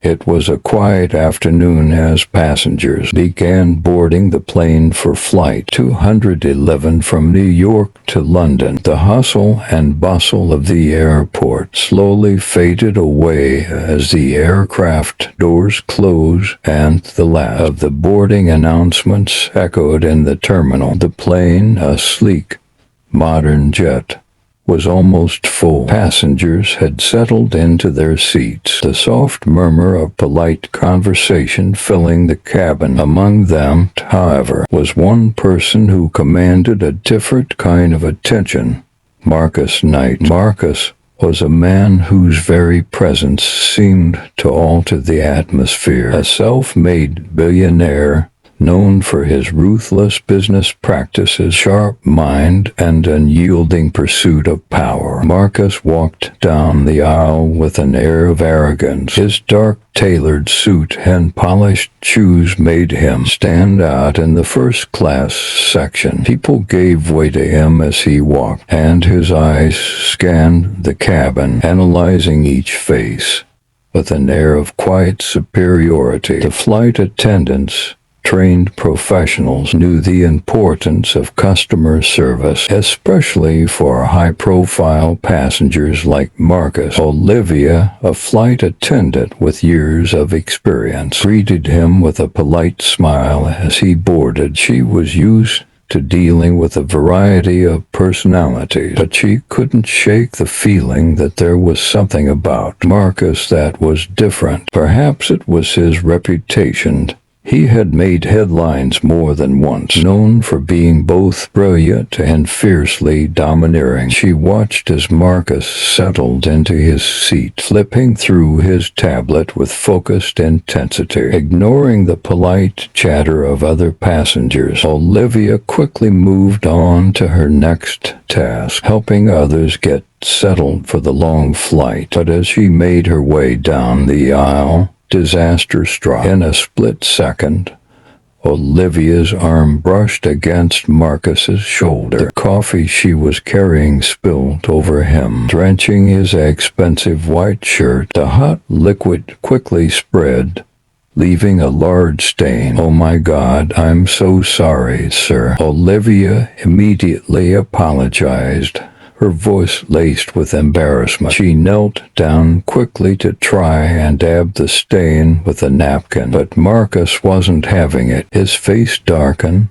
It was a quiet afternoon as passengers began boarding the plane for Flight 211 from New York to London. The hustle and bustle of the airport slowly faded away as the aircraft doors closed and the last of the boarding announcements echoed in the terminal. The plane, a sleek, modern jet, was almost full. Passengers had settled into their seats, the soft murmur of polite conversation filling the cabin. Among them, however, was one person who commanded a different kind of attention: Marcus Knight. Marcus was a man whose very presence seemed to alter the atmosphere. A self-made billionaire, known for his ruthless business practices, sharp mind, and unyielding pursuit of power, Marcus walked down the aisle with an air of arrogance. His dark tailored suit and polished shoes made him stand out in the first-class section. People gave way to him as he walked, and his eyes scanned the cabin, analyzing each face with an air of quiet superiority. The flight attendants, trained professionals, knew the importance of customer service, especially for high-profile passengers like Marcus. Olivia, a flight attendant with years of experience, greeted him with a polite smile as he boarded. She was used to dealing with a variety of personalities, but she couldn't shake the feeling that there was something about Marcus that was different. Perhaps it was his reputation. He had made headlines more than once, known for being both brilliant and fiercely domineering. She watched as Marcus settled into his seat, flipping through his tablet with focused intensity. Ignoring the polite chatter of other passengers, Olivia quickly moved on to her next task, helping others get settled for the long flight. But as she made her way down the aisle, disaster struck. In a split second, Olivia's arm brushed against Marcus's shoulder. The coffee she was carrying spilled over him, drenching his expensive white shirt. The hot liquid quickly spread, leaving a large stain. "Oh my God, I'm so sorry, sir." Olivia immediately apologized, her voice laced with embarrassment. She knelt down quickly to try and dab the stain with a napkin, but Marcus wasn't having it. His face darkened,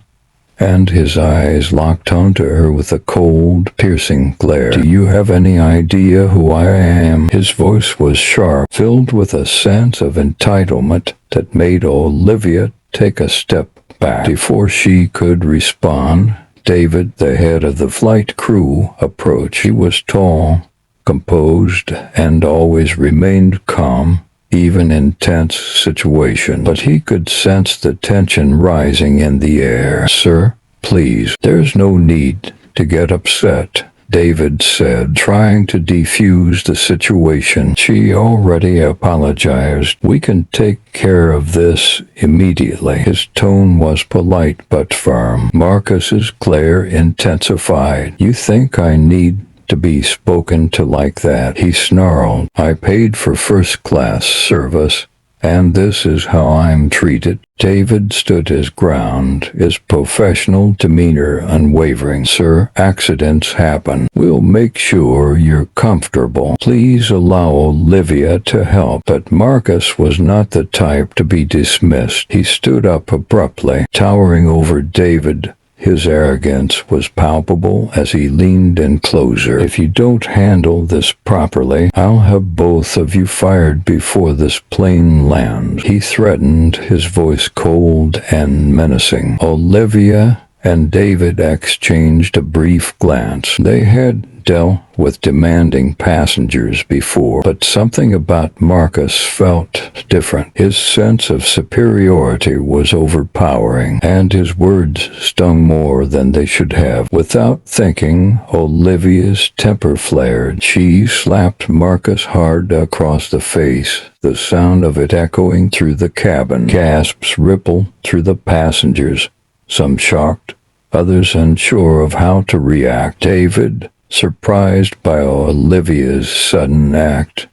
and his eyes locked onto her with a cold, piercing glare. "Do you have any idea who I am?" His voice was sharp, filled with a sense of entitlement that made Olivia take a step back. Before she could respond, David, the head of the flight crew, approached. He was tall, composed, and always remained calm, even in tense situations. But he could sense the tension rising in the air. "Sir, please, there's no need to get upset," David said, trying to defuse the situation. "She already apologized. We can take care of this immediately." His tone was polite but firm. Marcus's glare intensified. "You think I need to be spoken to like that?" he snarled. "I paid for first-class service, and this is how I'm treated." David stood his ground, his professional demeanor unwavering. "Sir, accidents happen. We'll make sure you're comfortable. Please allow Olivia to help." But Marcus was not the type to be dismissed. He stood up abruptly, towering over David. His arrogance was palpable as he leaned in closer. "If you don't handle this properly, I'll have both of you fired before this plane lands," he threatened, his voice cold and menacing. Olivia and David exchanged a brief glance. They had dealt with demanding passengers before, but something about Marcus felt different. His sense of superiority was overpowering, and his words stung more than they should have. Without thinking, Olivia's temper flared. She slapped Marcus hard across the face, the sound of it echoing through the cabin. Gasps rippled through the passengers, some shocked, others unsure of how to react. David, surprised by Olivia's sudden act,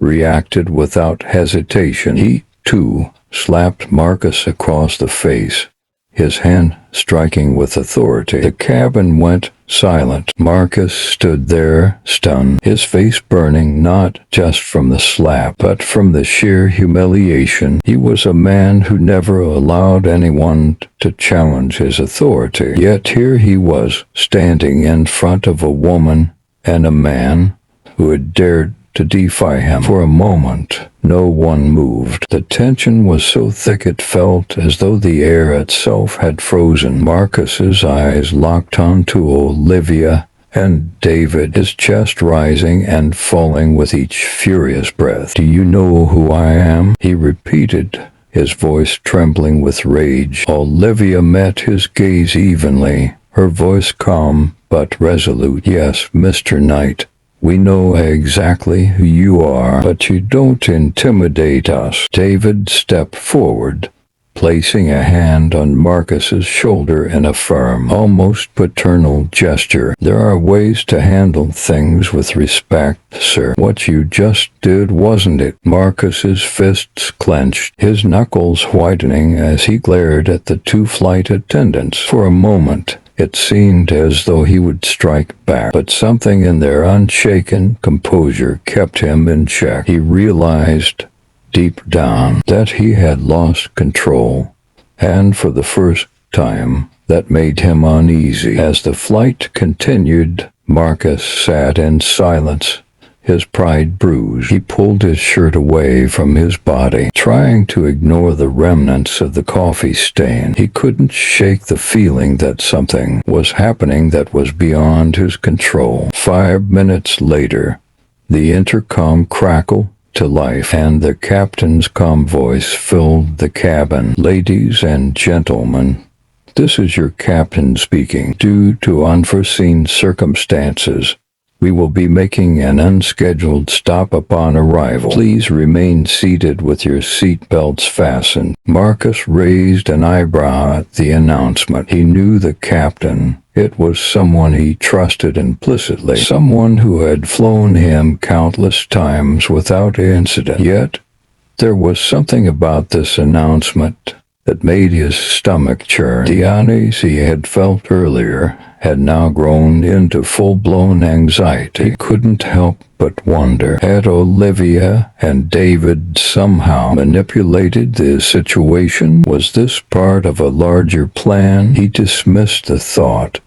reacted without hesitation. He, too, slapped Marcus across the face, his hand striking with authority. The cabin went silent. Marcus stood there, stunned, his face burning not just from the slap, but from the sheer humiliation. He was a man who never allowed anyone to challenge his authority. Yet here he was, standing in front of a woman and a man who had dared to defy him. For a moment, no one moved. The tension was so thick it felt as though the air itself had frozen. Marcus's eyes locked onto Olivia and David, his chest rising and falling with each furious breath. "Do you know who I am?" he repeated, his voice trembling with rage. Olivia met his gaze evenly, her voice calm but resolute. "Yes, Mr. Knight. We know exactly who you are, but you don't intimidate us." David stepped forward, placing a hand on Marcus's shoulder in a firm, almost paternal gesture. "There are ways to handle things with respect, sir. What you just did, wasn't it?" Marcus's fists clenched, his knuckles whitening as he glared at the two flight attendants. For a moment, it seemed as though he would strike back, but something in their unshaken composure kept him in check. He realized deep down that he had lost control, and for the first time, that made him uneasy. As the flight continued, Marcus sat in silence, his pride bruised. He pulled his shirt away from his body, trying to ignore the remnants of the coffee stain. He couldn't shake the feeling that something was happening that was beyond his control. 5 minutes later, the intercom crackled to life, and the captain's calm voice filled the cabin. "Ladies and gentlemen, this is your captain speaking. Due to unforeseen circumstances, we will be making an unscheduled stop upon arrival. Please remain seated with your seat belts fastened." Marcus raised an eyebrow at the announcement. He knew the captain. It was someone he trusted implicitly, someone who had flown him countless times without incident. Yet, there was something about this announcement that made his stomach churn. The unease he had felt earlier had now grown into full-blown anxiety. He couldn't help but wonder, had Olivia and David somehow manipulated the situation? Was this part of a larger plan? He dismissed the thought,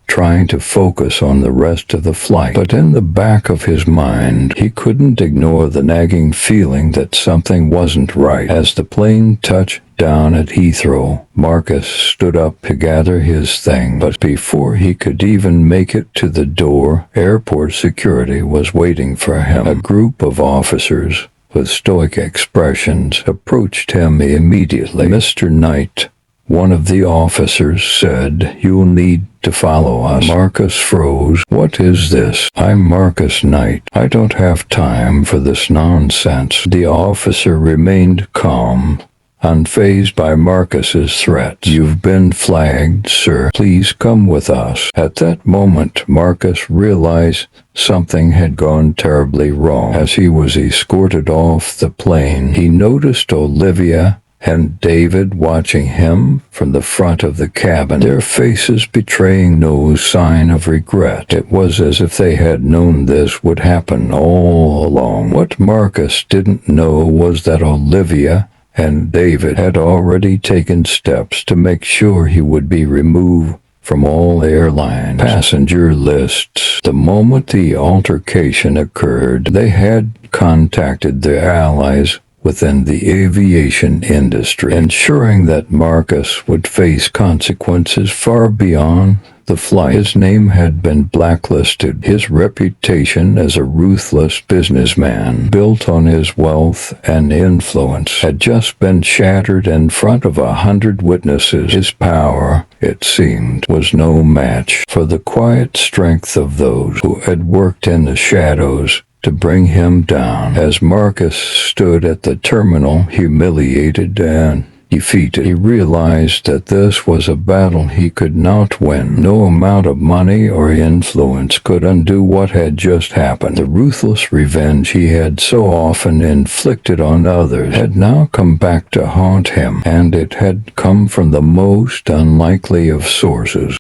trying to focus on the rest of the flight. But in the back of his mind, he couldn't ignore the nagging feeling that something wasn't right. As the plane touched down at Heathrow, Marcus stood up to gather his things, but before he could even make it to the door, airport security was waiting for him. A group of officers with stoic expressions approached him immediately. "Mr. Knight," one of the officers said, "you'll need to follow us." Marcus froze. "What is this?" "I'm Marcus Knight. I don't have time for this nonsense." The officer remained calm, unfazed by Marcus's threats. "You've been flagged, sir. Please come with us." At that moment, Marcus realized something had gone terribly wrong. As he was escorted off the plane, he noticed Olivia and David watching him from the front of the cabin, their faces betraying no sign of regret. It was as if they had known this would happen all along. What Marcus didn't know was that Olivia and David had already taken steps to make sure he would be removed from all airline passenger lists. The moment the altercation occurred, they had contacted their allies within the aviation industry, ensuring that Marcus would face consequences far beyond the flight. His name had been blacklisted. His reputation as a ruthless businessman, built on his wealth and influence, had just been shattered in front of 100 witnesses. His power, it seemed, was no match for the quiet strength of those who had worked in the shadows to bring him down. As Marcus stood at the terminal, humiliated and defeated. He realized that this was a battle he could not win. No amount of money or influence could undo what had just happened. The ruthless revenge he had so often inflicted on others had now come back to haunt him, and it had come from the most unlikely of sources.